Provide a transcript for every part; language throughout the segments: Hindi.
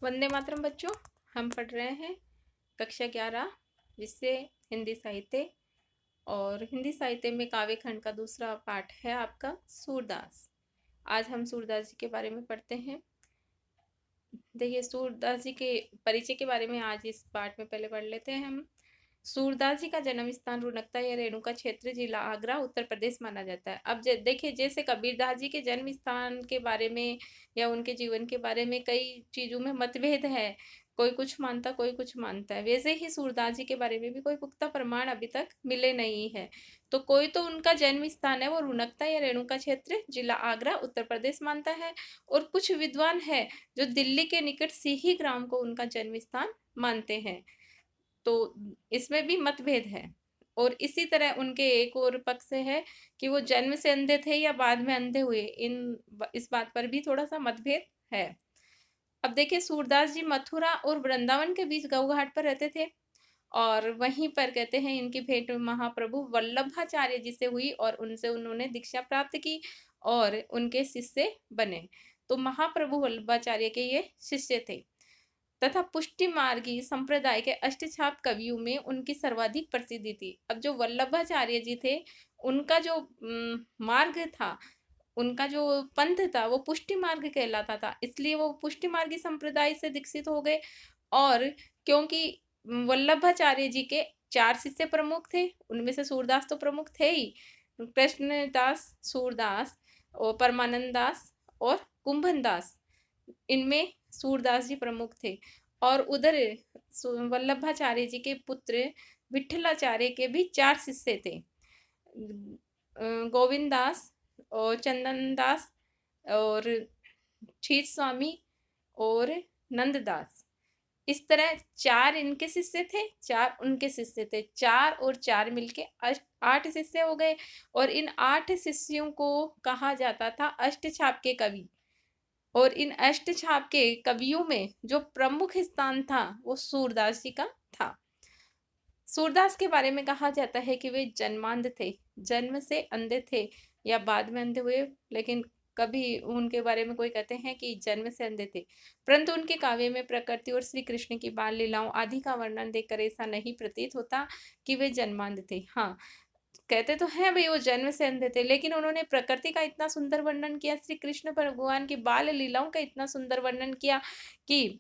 वंदे मातरम बच्चों। हम पढ़ रहे हैं कक्षा 11 विषय हिंदी साहित्य। और हिंदी साहित्य में काव्य खंड का दूसरा पाठ है आपका सूरदास। आज हम सूरदास जी के बारे में पढ़ते हैं। देखिए, सूरदास जी के परिचय के बारे में आज इस पाठ में पहले पढ़ लेते हैं हम। सूरदास जी का जन्म स्थान रुनकता या रेणुका क्षेत्र, जिला आगरा, उत्तर प्रदेश माना जाता है। अब देखिए, जैसे कबीरदास जी के जन्म स्थान के बारे में या उनके जीवन के बारे में कई चीजों में मतभेद है, कोई कुछ मानता कोई कुछ मानता है, वैसे ही सूरदास जी के बारे में भी कोई पुख्ता प्रमाण अभी तक मिले नहीं है। तो कोई तो उनका जन्म स्थान है वो रुनकता या रेणुका क्षेत्र, जिला आगरा, उत्तर प्रदेश मानता है, और कुछ विद्वान है जो दिल्ली के निकट सिही ग्राम को उनका जन्म स्थान मानते हैं। तो इसमें भी मतभेद है। और इसी तरह उनके एक और पक्ष है कि वो जन्म से अंधे थे या बाद में अंधे हुए, इस बात पर भी थोड़ा सा मतभेद है। अब देखिए, सूरदास जी मथुरा और वृंदावन के बीच गौघाट पर रहते थे, और वहीं पर कहते हैं इनकी भेंट महाप्रभु वल्लभाचार्य जी से हुई और उनसे उन्होंने दीक्षा प्राप्त की और उनके शिष्य बने। तो महाप्रभु वल्लभाचार्य के ये शिष्य थे तथा पुष्टि मार्गी संप्रदाय के अष्टछाप कवियों में उनकी सर्वाधिक प्रसिद्धि थी। अब जो वल्लभाचार्य जी थे, उनका जो मार्ग था, उनका जो पंथ था, वो पुष्टि मार्ग कहलाता था, इसलिए वो पुष्टि मार्गी संप्रदाय से दीक्षित हो गए। और क्योंकि वल्लभाचार्य जी के 4 शिष्य प्रमुख थे, उनमें से सूरदास तो प्रमुख थे ही। कृष्णदास, सूरदास और परमानंद दास और कुंभन दास, इनमें सूरदास जी प्रमुख थे। और उधर वल्लभाचार्य जी के पुत्र विठलाचार्य के भी 4 शिष्य थे, गोविंद दास और चंदन दास और क्षीर स्वामी और नंददास। इस तरह 4 इनके शिष्य थे, 4 उनके शिष्य थे, 4 और 4 मिलके 8 शिष्य हो गए। और इन 8 शिष्यों को कहा जाता था अष्टछाप के कवि। और इन अष्टछाप के कवियों में जो प्रमुख स्थान था वो सूरदास जी का था। सूरदास के बारे में कहा जाता है कि वे जन्मांध थे, जन्म से अंधे थे या बाद में अंधे हुए, लेकिन कभी उनके बारे में कोई कहते हैं कि जन्म से अंधे थे। परंतु उनके काव्य में प्रकृति और श्री कृष्ण की बाल लीलाओं आदि का वर्णन देखकर ऐसा नहीं प्रतीत होता कि वे जन्मांध थे। हाँ, कहते तो हैं भाई वो जन्म से अंधे थे, लेकिन उन्होंने प्रकृति का इतना सुंदर वर्णन किया, श्री कृष्ण भगवान की बाल लीलाओं का इतना सुंदर वर्णन किया कि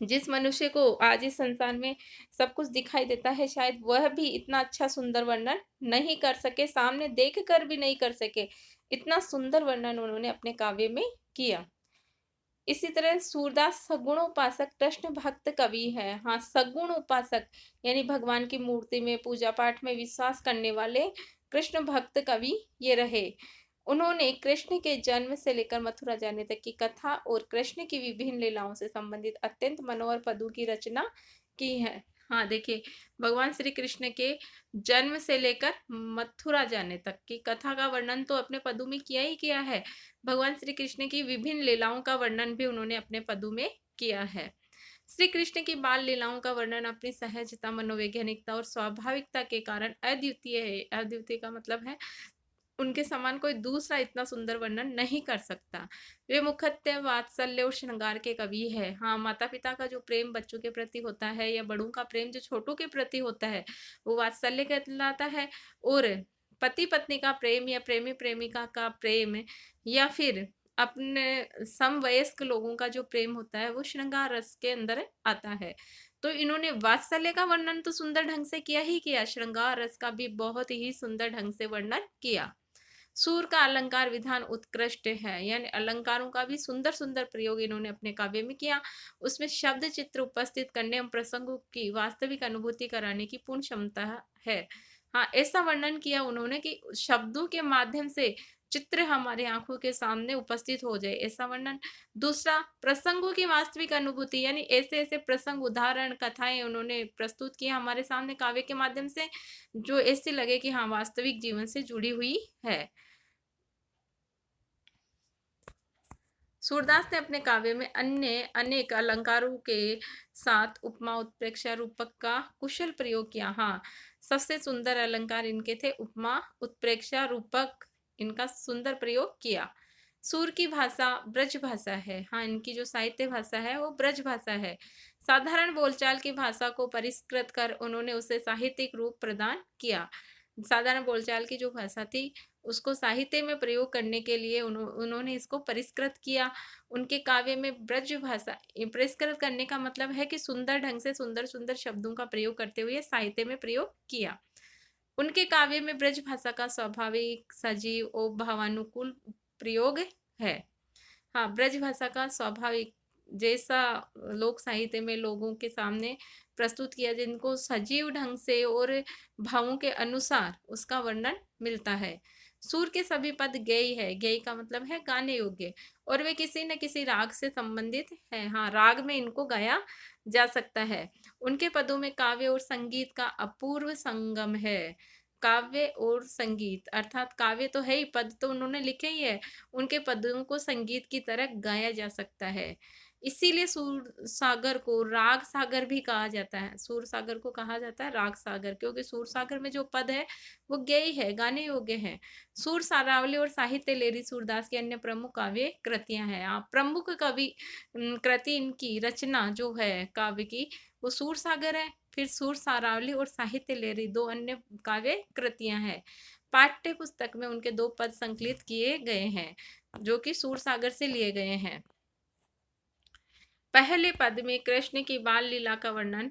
जिस मनुष्य को आज इस संसार में सब कुछ दिखाई देता है, शायद वह भी इतना अच्छा सुंदर वर्णन नहीं कर सके, सामने देख कर भी नहीं कर सके। इतना सुंदर वर्णन उन्होंने अपने काव्य में किया। इसी तरह सूरदास सगुण उपासक कृष्ण भक्त कवि है। हाँ, सगुण उपासक यानी भगवान की मूर्ति में पूजा पाठ में विश्वास करने वाले कृष्ण भक्त कवि ये रहे। उन्होंने कृष्ण के जन्म से लेकर मथुरा जाने तक की कथा और कृष्ण की विभिन्न लीलाओं से संबंधित अत्यंत मनोहर पदों की रचना की है। हाँ, देखिए, भगवान श्री कृष्ण के जन्म से लेकर मथुरा जाने तक की कथा का वर्णन तो अपने पदों में किया ही किया है। भगवान श्री कृष्ण की विभिन्न लीलाओं का वर्णन भी उन्होंने अपने पदों में किया है। श्री कृष्ण की बाल लीलाओं का वर्णन अपनी सहजता, मनोवैज्ञानिकता और स्वाभाविकता के कारण अद्वितीय है। अद्वितीय का मतलब है उनके समान कोई दूसरा इतना सुंदर वर्णन नहीं कर सकता। वे मुख्यतः वात्सल्य और श्रृंगार के कवि है। हाँ, माता पिता का जो प्रेम बच्चों के प्रति होता है या बड़ों का प्रेम जो छोटों के प्रति होता है, वो वात्सल्य कहलाता है। और पति पत्नी का प्रेम या प्रेमी प्रेमिका का प्रेम या फिर अपने समवयस्क लोगों का जो प्रेम होता है वो श्रृंगार रस के अंदर आता है। तो इन्होंने वात्सल्य का वर्णन तो सुंदर ढंग से किया ही किया, श्रृंगार रस का भी बहुत ही सुंदर ढंग से वर्णन किया। सूर का अलंकार विधान उत्कृष्ट है, यानी अलंकारों का भी सुंदर सुंदर प्रयोग इन्होंने अपने काव्य में किया। उसमें शब्द चित्र उपस्थित करने एवं प्रसंगों की वास्तविक अनुभूति कराने की पूर्ण क्षमता है। हाँ, ऐसा वर्णन किया उन्होंने कि शब्दों के माध्यम से चित्र हमारे आंखों के सामने उपस्थित हो जाए, ऐसा वर्णन। दूसरा, प्रसंगों की वास्तविक अनुभूति, यानी ऐसे ऐसे प्रसंग, उदाहरण, कथाएं उन्होंने प्रस्तुत किया हमारे सामने काव्य के माध्यम से, जो ऐसे लगे कि हाँ वास्तविक जीवन से जुड़ी हुई है। सूरदास ने अपने काव्य में अन्य अनेक अलंकारों के साथ उपमा, उत्प्रेक्षा, रूपक का कुशल प्रयोग किया। हाँ, सबसे सुंदर अलंकार इनके थे उपमा, उत्प्रेक्षा, रूपक, इनका सुंदर प्रयोग किया। सूर की भाषा ब्रज भाषा है। हाँ, इनकी जो साहित्य भाषा है वो ब्रज भाषा है। साधारण बोलचाल की भाषा को परिष्कृत कर उन्होंने उसे साहित्यिक रूप प्रदान किया। साधारण बोलचाल की जो भाषा थी उसको साहित्य में प्रयोग करने के लिए उन्होंने इसको परिष्कृत किया। उनके काव्य में ब्रज भाषा, परिष्कृत करने का मतलब है कि सुंदर ढंग से सुंदर-सुंदर शब्दों का प्रयोग करते हुए साहित्य में प्रयोग किया। उनके काव्य में ब्रज भाषा का स्वाभाविक, सजीव और भावानुकूल प्रयोग है। हाँ, ब्रज भाषा का स्वाभाविक, जैसा लोक साहित्य में लोगों के सामने प्रस्तुत किया, जिनको सजीव ढंग से और भावों के अनुसार उसका वर्णन मिलता है। सुर के सभी पद गेय है। गेय का मतलब है गाने योग्य, और वे किसी न किसी राग से संबंधित है। हाँ, राग में इनको गाया जा सकता है। उनके पदों में काव्य और संगीत का अपूर्व संगम है। काव्य और संगीत अर्थात काव्य तो है ही, पद तो उन्होंने लिखे ही है, उनके पदों को संगीत की तरह गाया जा सकता है। इसीलिए सूर सागर को राग सागर भी कहा जाता है। सूर सागर को कहा जाता है राग सागर, क्योंकि सूर सागर में जो पद है वो गेय है, गाने योग्य है। सूर सारावली और साहित्य लेरी सूरदास की अन्य प्रमुख काव्य कृतियां हैं। आप प्रमुख कवि कृति इनकी रचना जो है काव्य की, वो सूर सागर है, फिर सूर सारावली और साहित्य लेरी दो अन्य काव्य कृतियां हैं। पाठ्य पुस्तक में उनके दो पद संकलित किए गए हैं जो कि सूर सागर से लिए गए हैं। पहले पद में कृष्ण की बाल लीला का वर्णन,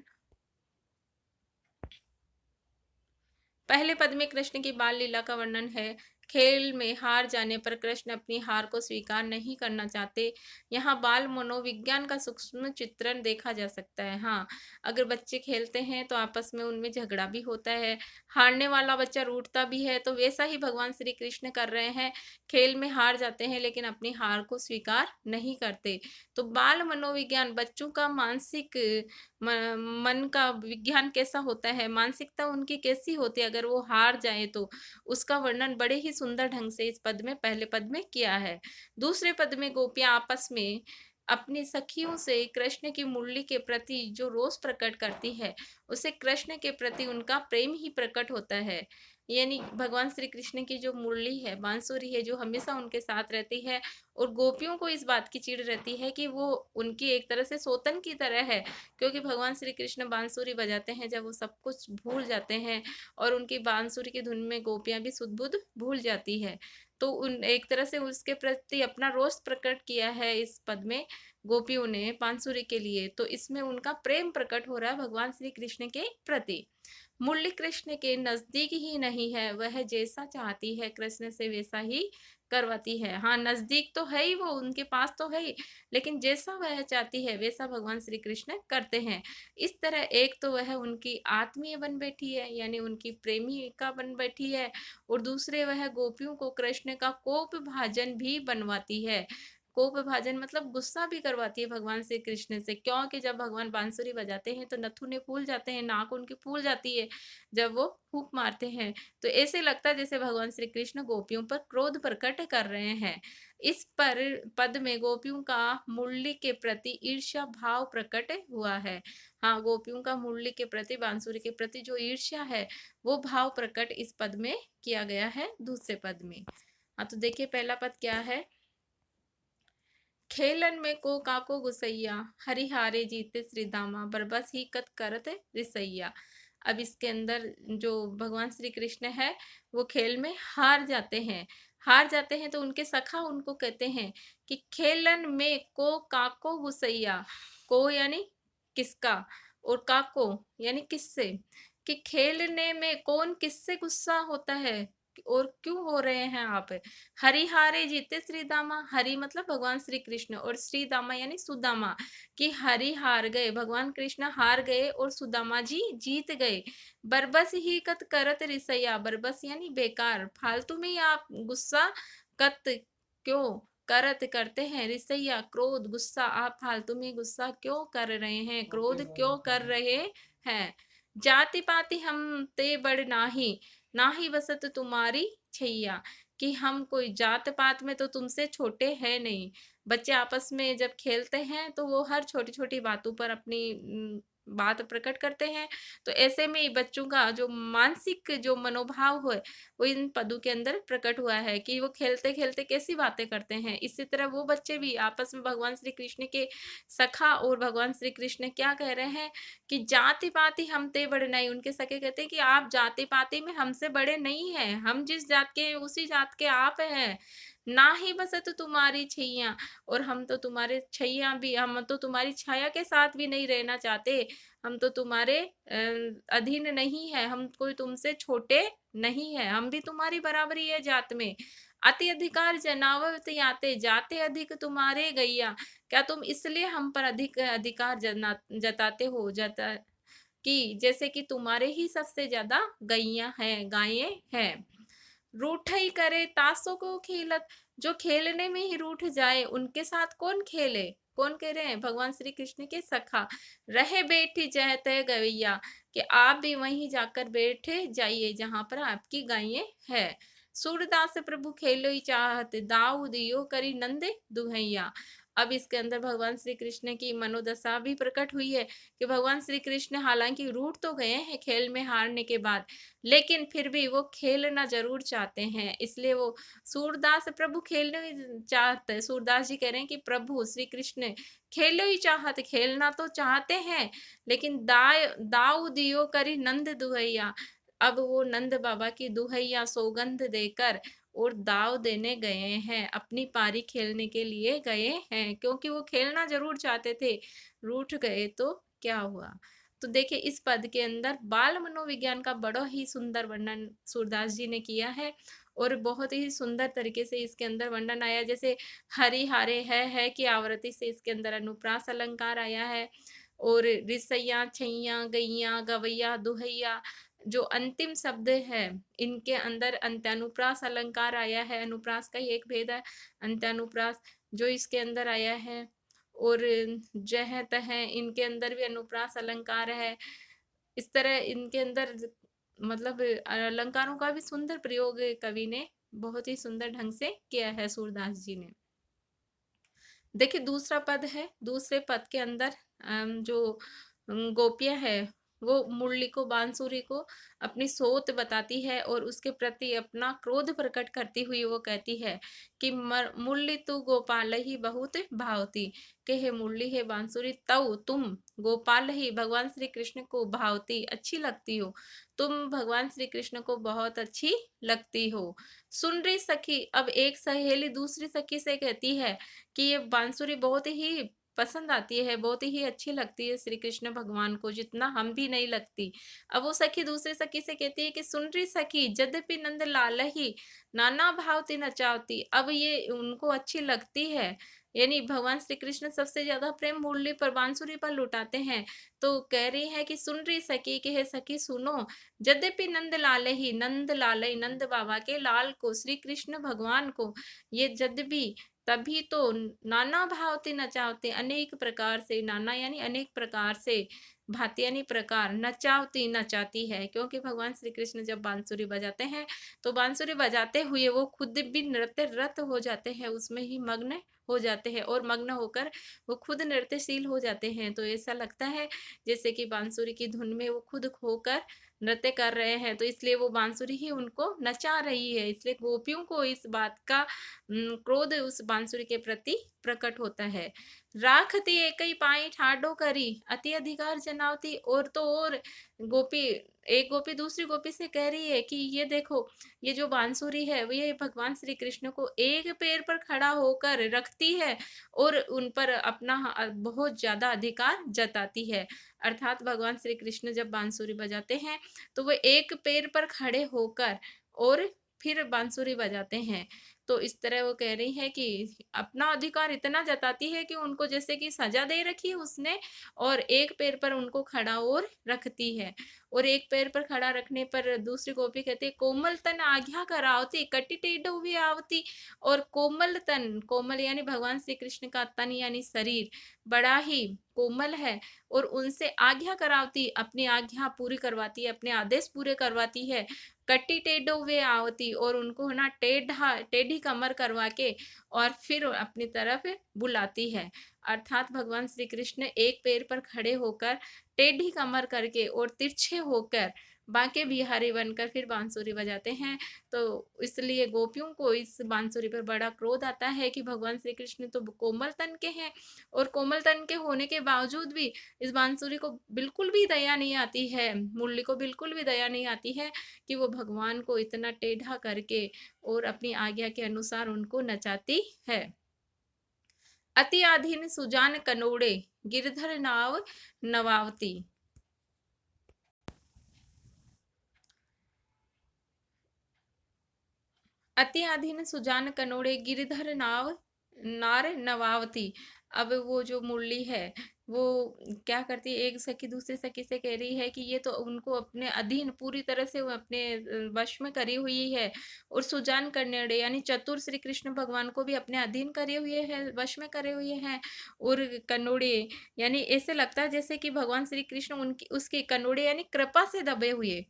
पहले पद में कृष्ण की बाल लीला का वर्णन है। खेल में हार जाने पर कृष्ण अपनी हार को स्वीकार नहीं करना चाहते। यहाँ बाल मनोविज्ञान का सूक्ष्म चित्रण देखा जा सकता है। हाँ, अगर बच्चे खेलते हैं तो आपस में उनमें झगड़ा भी होता है, हारने वाला बच्चा रूठता भी है, तो वैसा ही भगवान श्री कृष्ण कर रहे हैं। खेल में हार जाते हैं लेकिन अपनी हार को स्वीकार नहीं करते। तो बाल मनोविज्ञान, बच्चों का मानसिक मन का विज्ञान कैसा होता है, मानसिकता उनकी कैसी होती है अगर वो हार जाए, तो उसका वर्णन बड़े ही सुंदर ढंग से इस पद में, पहले पद में किया है। दूसरे पद में गोपियां आपस में अपनी सखियों से कृष्ण की मुरली के प्रति जो रोष प्रकट करती है, उसे कृष्ण के प्रति उनका प्रेम ही प्रकट होता है। यानी भगवान श्री कृष्ण की जो मुरली है, बांसुरी है, जो हमेशा उनके साथ रहती है, और गोपियों को इस बात की चिढ़ रहती है कि वो उनकी एक तरह से सोतन की तरह है, क्योंकि भगवान श्री कृष्ण बांसुरी बजाते हैं जब वो सब कुछ भूल जाते हैं, और उनकी बांसुरी की धुन में गोपियां भी सुध बुध भूल जाती है। तो उन एक तरह से उसके प्रति अपना रोष प्रकट किया है इस पद में गोपियों ने बांसुरी के लिए, तो इसमें उनका प्रेम प्रकट हो रहा है भगवान श्री कृष्ण के प्रति। मुरली कृष्ण के नजदीक ही नहीं है, वह जैसा चाहती है कृष्ण से वैसा ही करवाती है। हाँ, नजदीक तो है ही, वो उनके पास तो है ही, लेकिन जैसा वह चाहती है वैसा भगवान श्री कृष्ण करते हैं। इस तरह एक तो वह उनकी आत्मीय बन बैठी है, यानी उनकी प्रेमिका बन बैठी है, और दूसरे वह गोपियों को कृष्ण का कोप भाजन भी बनवाती है। कोप भाजन मतलब गुस्सा भी करवाती है भगवान श्री कृष्ण से, क्योंकि जब भगवान बांसुरी बजाते हैं तो नथुने फूल जाते हैं, नाक उनकी फूल जाती है जब वो फूंक मारते हैं। तो ऐसे लगता है जैसे भगवान श्री कृष्ण गोपियों पर क्रोध प्रकट कर रहे हैं। इस पर पद में गोपियों का मुरली के प्रति ईर्ष्या भाव प्रकट हुआ है। हाँ, गोपियों का मुरली के प्रति, बांसुरी के प्रति जो ईर्ष्या है, वो भाव प्रकट इस पद में किया गया है दूसरे पद में। हाँ, तो देखिए पहला पद क्या है। खेलन में को काको गुसैया, हरिहारे जीते श्री दामा, बरबस ही कत करत रिसैया। अब इसके अंदर जो भगवान श्री कृष्ण है वो खेल में हार जाते हैं। हार जाते हैं तो उनके सखा उनको कहते हैं कि खेलन में को काको गुसैया, को यानी किसका, और काको यानी किससे, कि खेलने में कौन किससे गुस्सा होता है और क्यों हो रहे हैं आप। हरिहारे जीते श्री दामा, हरि मतलब भगवान श्री कृष्ण, और श्री दामा यानी सुदामा, कि हरि हार गए, भगवान कृष्ण हार गए और सुदामा जी जीत गए। बरबस ही कत करत रिसैया, बरबस यानी बेकार, फालतू में ही आप गुस्सा, कत क्यों, करत करते हैं, रिसैया क्रोध, गुस्सा, आप फालतू में गुस्सा क्यों कर रहे हैं, क्रोध क्यों कर रहे हैं। जाति पाति हम ते बड़ नाही, नाही बसत तुम्हारी छैया, कि हम कोई जात पात में तो तुमसे छोटे हैं नहीं। बच्चे आपस में जब खेलते हैं तो वो हर छोटी छोटी बातों पर अपनी बात प्रकट करते हैं। तो ऐसे में बच्चों का जो मानसिक जो मनोभाव है, वो इन पदों के अंदर प्रकट हुआ है कि वो खेलते-खेलते कैसी बातें करते हैं। इसी तरह वो बच्चे भी आपस में भगवान श्री कृष्ण के सखा और भगवान श्री कृष्ण क्या कह रहे हैं कि जाति-पाति हम ते बड़े नहीं। उनके सखे कहते हैं कि आप जाति-पाति में हमसे बड़े नहीं हैं। हम जिस जात के हैं उसी जात के आप हैं। ना ही बसत तुम्हारी छैया, और हम तो तुम्हारे छैया भी, हम तो तुम्हारी छाया के साथ भी नहीं रहना चाहते। हम तो तुम्हारे अधीन नहीं है, हम कोई तुमसे छोटे नहीं है, हम भी तुम्हारी बराबरी है जात में। अति अधिकार जनावत याते, जाते अधिक तुम्हारे गैया। क्या तुम इसलिए हम पर अधिक अधिकार जताते हो, कि जैसे कि तुम्हारे ही सबसे ज्यादा गैया हैं, गायें हैं। रूठ ही करे तासों को खेलत, जो खेलने में ही रूठ जाए उनके साथ कौन खेले। कौन कह रहे हैं, भगवान श्री कृष्ण के सखा। रहे बैठी जह तय गवैया, कि आप भी वहीं जाकर बैठे जाइए जहां पर आपकी गायें है। सूरदास प्रभु खेलो ही चाहत, दाऊ दियो करी नंदे दुहैया। अब इसके अंदर भगवान श्री कृष्ण की मनोदशा भी प्रकट हुई है कि भगवान श्री कृष्ण हालांकि रूठ तो गए हैं खेल में हारने के बाद, लेकिन फिर भी वो खेलना ज़रूर चाहते हैं। इसलिए वो सूरदास प्रभु खेलना ही चाहते हैं। सूरदास जी कह रहे हैं कि प्रभु श्री कृष्ण खेलो ही चाहते, खेलना तो चाहते हैं, लेकिन दाऊ दियो करी नंद दुहैया। अब वो नंद बाबा की दुहैया सौगंध देकर और दाव देने गए हैं, अपनी पारी खेलने के लिए गए हैं, क्योंकि वो खेलना ज़रूर चाहते थे। रूठ गए तो क्या हुआ। तो देखिए इस पद के अंदर बाल मनोविज्ञान का बड़ा ही सुंदर वर्णन सूरदास जी ने किया है, और बहुत ही सुंदर तरीके से इसके अंदर वर्णन आया। जैसे हरि हारे है की आवृत्ति से इसके अंदर अनुप्रास अलंकार आया है, और रिसैया छैया गैया गवैया दुहैया जो अंतिम शब्द है, इनके अंदर अंत्यानुप्रास अलंकार आया है। अनुप्रास का ही एक भेद है अंत्यानुप्रास, जो इसके अंदर आया है। और जह तह इनके अंदर भी अनुप्रास अलंकार है। इस तरह इनके अंदर मतलब अलंकारों का भी सुंदर प्रयोग कवि ने बहुत ही सुंदर ढंग से किया है सूरदास जी ने। देखिए दूसरा पद है, दूसरे पद के अंदर जो गोपियां है वो मुरली को, बांसुरी को अपनी सोत बताती है और उसके प्रति अपना क्रोध प्रकट करती हुई वो कहती है कि मुरली तू गोपाल ही बहुत भावती, के हे मुरली है बांसुरी तऊ तुम गोपाल ही भगवान श्री कृष्ण को भावती, अच्छी लगती हो, तुम भगवान श्री कृष्ण को बहुत अच्छी लगती हो। सुन रही सखी, अब एक सहेली दूसरी सखी से कहती है कि ये बांसुरी बहुत ही पसंद आती है, बहुत ही अच्छी लगती है श्री कृष्ण भगवान को, जितना हम भी नहीं लगती। अब वो सखी दूसरी सखी से कहती है कि सुन रही सखी, यद्यपि नंद लाल ही नाना भावती नचावती। अब ये उनको अच्छी लगती है, यानी भगवान श्री कृष्ण सबसे ज्यादा प्रेम मुरली पर, बांसुरी पर लुटाते हैं। तो कह रही है कि सुन रही सखी कि हे सखी सुनो, यद्यपि नंद लाल ही, नंद लाल नंद बाबा के लाल को, श्री कृष्ण भगवान को, ये यद्यपि तभी तो नाना भावते नचावते, अनेक प्रकार से, नाना यानी अनेक प्रकार से, भांति यानी प्रकार, नचावती नचाती है, क्योंकि भगवान श्री कृष्ण जब बांसुरी बजाते हैं तो बांसुरी बजाते हुए वो खुद भी नृत्य रत हो जाते हैं, उसमें ही मग्न हो जाते हैं, और मग्न होकर वो खुद नृत्यशील हो जाते हैं। तो ऐसा लगता है जैसे कि बांसुरी की धुन में वो खुद खोकर नृत्य कर रहे हैं, तो इसलिए वो बांसुरी ही उनको नचा रही है। इसलिए गोपियों को इस बात का क्रोध उस बांसुरी के प्रति प्रकट होता है। राखती एकई पाई ठाडो करी, अति अधिकार जनावती। और तो और गोपी, एक गोपी दूसरी गोपी से कह रही है कि ये देखो, ये जो बांसुरी है वो ये भगवान श्री कृष्ण को एक पैर पर खड़ा होकर रखती है और उन पर अपना बहुत ज्यादा अधिकार जताती है। अर्थात भगवान श्री कृष्ण जब बांसुरी बजाते हैं तो वो एक पैर पर खड़े होकर और फिर बांसुरी बजाते हैं। तो इस तरह वो कह रही है कि अपना अधिकार इतना जताती है कि उनको जैसे कि सजा दे रखी है उसने, और एक पैर पर उनको खड़ा और रखती है। और एक पैर पर खड़ा रखने पर दूसरी गोपी कहती है, कोमल तन आज्ञा करावती, कटी टेढ़ हुए आवती। और कोमल तन, कोमल यानी भगवान श्री कृष्ण का तन यानी शरीर बड़ा ही कोमल है, और उनसे आज्ञा करावती, अपनी आज्ञा पूरी करवाती है, अपने आदेश पूरे करवाती है। कट्टी टेढ़ो वे आवती, और उनको ना टेढ़ी कमर करवा के और फिर अपनी तरफ बुलाती है। अर्थात भगवान श्री कृष्ण एक पैर पर खड़े होकर टेढ़ी कमर करके और तिरछे होकर बांके बिहारी बनकर फिर बांसुरी बजाते हैं। तो इसलिए गोपियों को इस बांसुरी पर बड़ा क्रोध आता है कि भगवान श्री कृष्ण तो कोमल तन के हैं, और कोमल तन के होने के बावजूद भी इस बांसुरी को बिल्कुल भी दया नहीं आती है, मुरली को बिल्कुल भी दया नहीं आती है कि वो भगवान को इतना टेढ़ा करके और अपनी आज्ञा के अनुसार उनको नचाती है। अति आधीन सुजान कनोड़े गिरधर नाव नवावती। अति आधीन सुजान कनोड़े गिरधर नाव नार नवावती। अब वो जो मुरली है वो क्या करती है, एक सखी दूसरी सखी से कह रही है कि ये तो उनको अपने अधीन पूरी तरह से वो अपने वश में करी हुई है, और सुजान कन्नेड़े यानी चतुर श्री कृष्ण भगवान को भी अपने अधीन करे हुए हैं, वश में करे हुए हैं। और कनोड़े यानी ऐसे लगता है जैसे कि भगवान श्री कृष्ण उनकी उसके कनोड़े यानी कृपा से दबे हुए,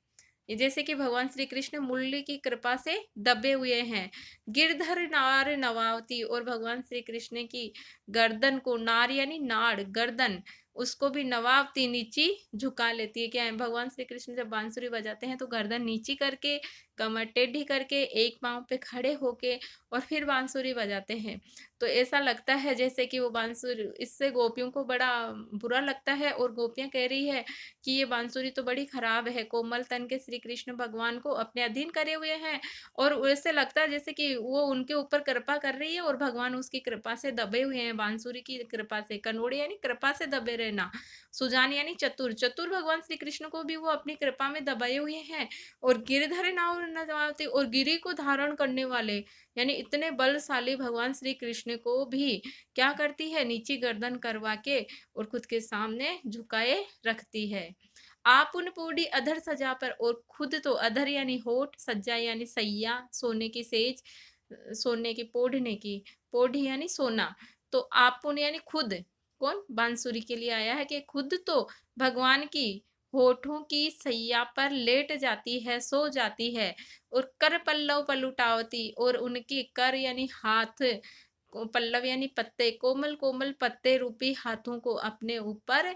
जैसे कि भगवान श्री कृष्ण मुरली की कृपा से दबे हुए हैं। गिरधर नार नवावती, और भगवान श्री कृष्ण की गर्दन को, नार यानी नाड़ गर्दन, उसको भी नवावती नीची झुका लेती है। क्या है, भगवान श्री कृष्ण जब बांसुरी बजाते हैं तो गर्दन नीची करके, कमर टेढ़ी करके, एक पांव पे खड़े होके और फिर बांसुरी बजाते हैं। तो ऐसा लगता है जैसे कि वो बांसुरी, इससे गोपियों को बड़ा बुरा लगता है, और गोपियां कह रही है कि ये बांसुरी तो बड़ी खराब है, कोमल तन के श्री कृष्ण भगवान को अपने अधीन करे हुए हैं, और ऐसे लगता है जैसे कि वो उनके ऊपर कृपा कर रही है और भगवान उसकी कृपा से दबे हुए हैं, बांसुरी की कृपा से। कनोड़े यानी कृपा से दबे रहना, सुजान यानी चतुर, चतुर भगवान श्री कृष्ण को भी वो अपनी कृपा में दबाए हुए हैं। और गिरधर नाव नवावती, और गिरी को धारण करने वाले यानी इतने बलशाली भगवान श्री कृष्ण को भी क्या करती है, नीची गर्दन करवा के और खुद के सामने झुकाए रखती है। आप उन पूडी अधर सजा पर, और खुद तो अधर यानी होठ, सज्जा यानी सैया, सोने की सेज, सोने की पोढ़ने की, पोढ़ी यानी सोना। तो आपुन यानी खुद, कौन बांसुरी के लिए आया है कि खुद तो भगवान की होठों की सैया पर लेट जाती है, सो जाती है। और कर पल्लव पलुटावती, और उनकी कर यानी हाथ, पल्लव यानी पत्ते, कोमल कोमल पत्ते रूपी हाथों को अपने ऊपर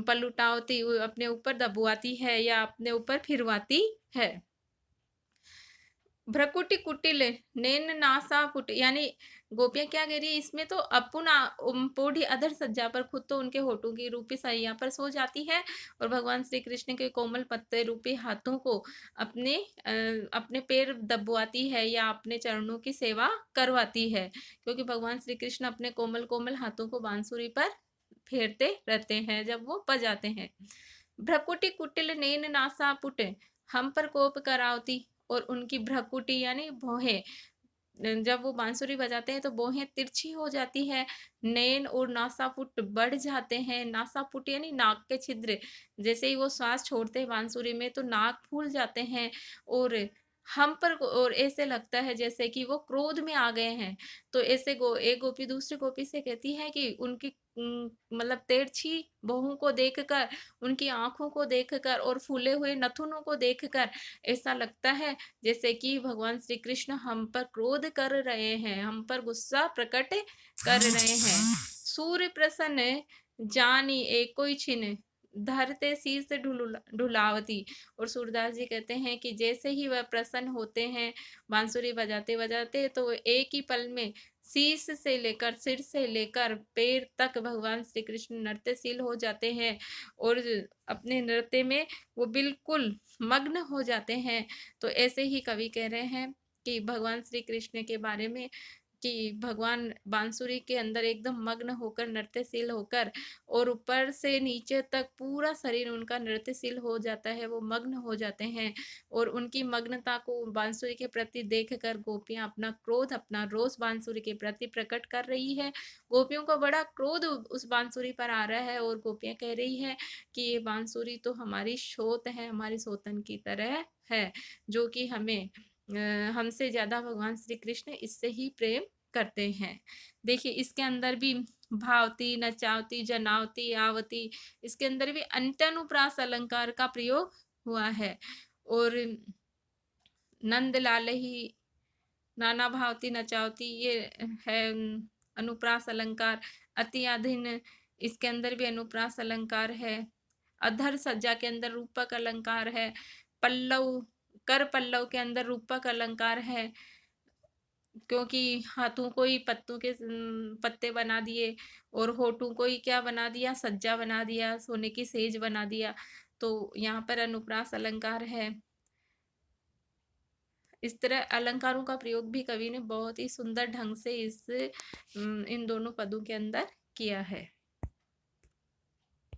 पलुटावती, अपने ऊपर दबवाती है या अपने ऊपर फिरवाती है। भ्रकुटी कुटिल नैन नासा पुट, यानी गोपियां क्या कह रही है इसमें, तो अपुना पोढ़ी अधर सज्जा पर, खुद तो उनके होठों की रूपी सैया पर सो जाती है, और भगवान श्री कृष्ण के कोमल पत्ते रूपी हाथों को अपने अपने पैर दबवाती है या अपने चरणों की सेवा करवाती है, क्योंकि भगवान श्री कृष्ण अपने कोमल कोमल हाथों को बांसुरी पर फेरते रहते हैं जब वो बजाते हैं। भ्रकुटी कुटिल नैन नासा पुट, हम पर कोप करावती, और उनकी भ्रकुटी यानी भौहें, जब वो बांसुरी बजाते हैं तो भौहें तिरछी हो जाती है। नैन और नासापुट बढ़ जाते हैं, नासापुट यानी नाक के छिद्र, जैसे ही वो श्वास छोड़ते हैं बांसुरी में तो नाक फूल जाते हैं। और हम पर, और ऐसे लगता है जैसे कि वो क्रोध में आ गए हैं। तो ऐसे एक गोपी दूसरी गोपी से कहती है कि उनकी मतलब तिरछी भौहों को देखकर, उनकी आंखों को देखकर और फूले हुए नथुनों को देखकर ऐसा लगता है जैसे कि भगवान श्री कृष्ण हम पर क्रोध कर रहे हैं, हम पर गुस्सा प्रकट कर रहे हैं। सूर्य प्रसन्न जानी एको छिन, धरते शीस ढुलावती, और सूरदास जी कहते हैं कि जैसे ही वह प्रसन्न होते हैं बांसुरी बजाते बजाते, तो एक ही पल में शीश से लेकर, सिर से लेकर पैर तक भगवान श्री कृष्ण नृत्यशील हो जाते हैं, और अपने नृत्य में वो बिल्कुल मग्न हो जाते हैं। तो ऐसे ही कवि कह रहे हैं कि भगवान श्री कृष्ण के बारे में कि भगवान बांसुरी के अंदर एकदम मग्न होकर, नृत्यशील होकर, और ऊपर से नीचे तक पूरा शरीर उनका नृत्यशील हो जाता है, वो मग्न हो जाते हैं। और उनकी मग्नता को बांसुरी के प्रति देखकर गोपियां अपना क्रोध, अपना रोष बांसुरी के प्रति प्रकट कर रही है। गोपियों को बड़ा क्रोध उस बांसुरी पर आ रहा है, और गोपियां कह रही है कि ये बांसुरी तो हमारी शोत है, हमारी सोतन की तरह है, जो कि हमें हमसे ज्यादा भगवान श्री कृष्ण इससे ही प्रेम करते हैं। देखिए इसके अंदर भी भावती, नचावती, जनावती, आवती, इसके अंदर भी अंत्यानुप्रास अलंकार का प्रयोग हुआ है। और नंद लाल ही नाना भावती नचावती, ये है अनुप्रास अलंकार। अति आधीन, इसके अंदर भी अनुप्रास अलंकार है। अधर सज्जा के अंदर रूपक अलंकार है। पल्लव, कर पल्लव के अंदर रूपक अलंकार है, क्योंकि हाथों को ही पत्तों के पत्ते बना दिए और होठों को ही क्या बना दिया, सज्जा बना दिया, सोने की सेज बना दिया। तो यहाँ पर अनुप्रास अलंकार है। इस तरह अलंकारों का प्रयोग भी कवि ने बहुत ही सुंदर ढंग से इन दोनों पदों के अंदर किया है।